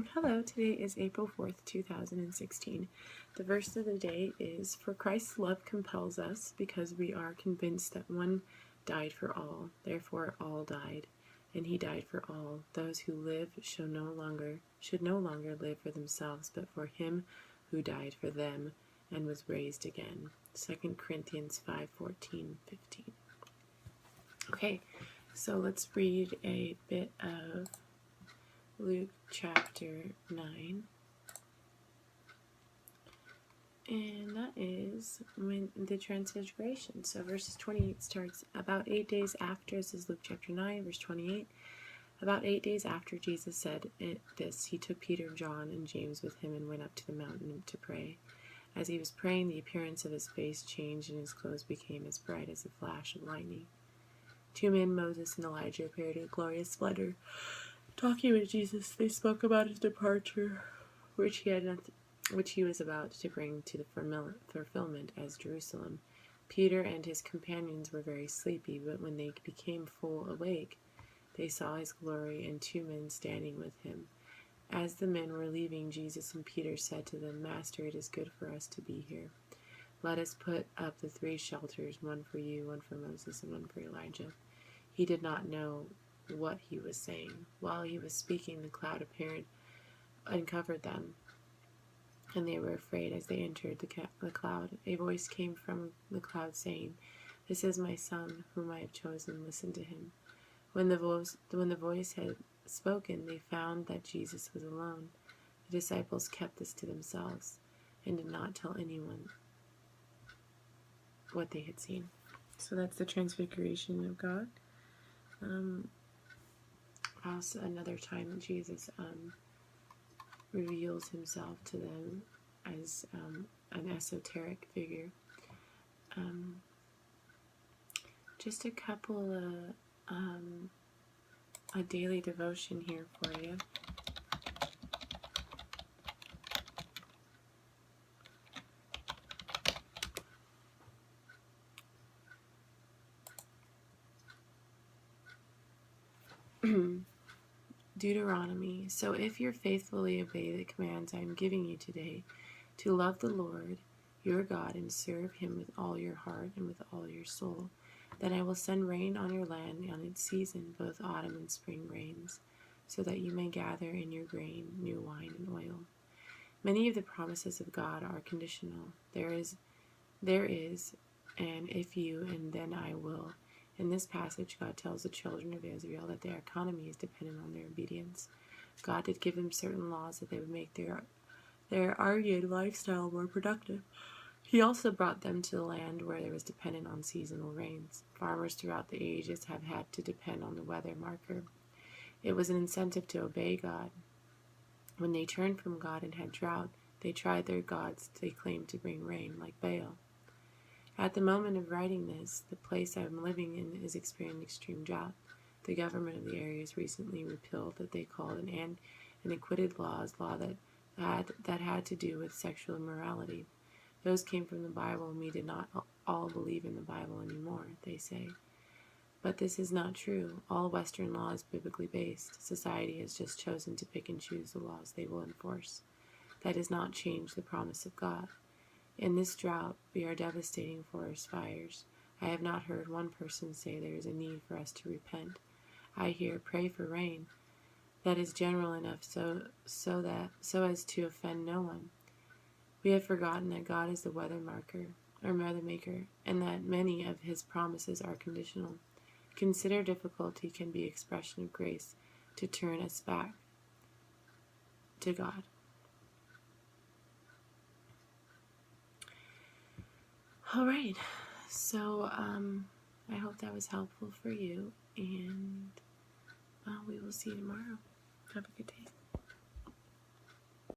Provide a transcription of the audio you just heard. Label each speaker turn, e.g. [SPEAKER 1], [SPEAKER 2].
[SPEAKER 1] Hello, today is April 4th, 2016. The verse of the day is, "For Christ's love compels us, because we are convinced that one died for all, therefore all died, and he died for all. Those who live should no longer live for themselves, but for him who died for them and was raised again." 2 Corinthians 5:14-15. Okay, so let's read a bit of Luke chapter 9, and that is when the Transfiguration. So verses 28 starts, about 8 days after, this is Luke chapter 9, verse 28, about 8 days after Jesus said this, he took Peter, John, and James with him and went up to the mountain to pray. As he was praying, the appearance of his face changed, and his clothes became as bright as a flash of lightning. 2 men, Moses and Elijah, appeared in glorious splendor. Talking with Jesus, they spoke about his departure, which he was about to bring to the fulfillment as Jerusalem. Peter and his companions were very sleepy, but when they became full awake, they saw his glory and 2 men standing with him. As the men were leaving, Jesus and Peter said to them, "Master, it is good for us to be here. Let us put up the 3 shelters, one for you, one for Moses, and one for Elijah." He did not know what he was saying. While he was speaking, the cloud appeared and covered them, and they were afraid. As they entered the cloud, a voice came from the cloud saying, "This is my son, whom I have chosen. Listen to him." When the voice had spoken, they found that Jesus was alone. The disciples kept this to themselves and did not tell anyone what they had seen. So that's the Transfiguration of God. Also, another time that Jesus reveals himself to them as an esoteric figure. Just a couple of a daily devotion here for you. Deuteronomy. So if you faithfully obey the commands I am giving you today, to love the Lord your God and serve him with all your heart and with all your soul, then I will send rain on your land on its season, both autumn and spring rains, so that you may gather in your grain, new wine, and oil. Many of the promises of God are conditional. There is, and if you, and then I will. In this passage, God tells the children of Israel that their economy is dependent on their obedience. God did give them certain laws that they would make their argued lifestyle more productive. He also brought them to the land where they was dependent on seasonal rains. Farmers throughout the ages have had to depend on the weather marker. It was an incentive to obey God. When they turned from God and had drought, they tried their gods they claimed to bring rain, like Baal. At the moment of writing this, the place I am living in is experiencing extreme drought. The government of the area has recently repealed what they called an iniquitous law that had to do with sexual immorality. Those came from the Bible, and we did not all believe in the Bible anymore, they say. But this is not true. All Western law is biblically based. Society has just chosen to pick and choose the laws they will enforce. That does not change the promise of God. In this drought, we are devastating forest fires. I have not heard one person say there is a need for us to repent. I hear, "Pray for rain." That is general enough so as to offend no one. We have forgotten that God is the weather maker, and that many of his promises are conditional. Consider difficulty can be expression of grace to turn us back to God. All right, so I hope that was helpful for you, and we will see you tomorrow. Have a good day.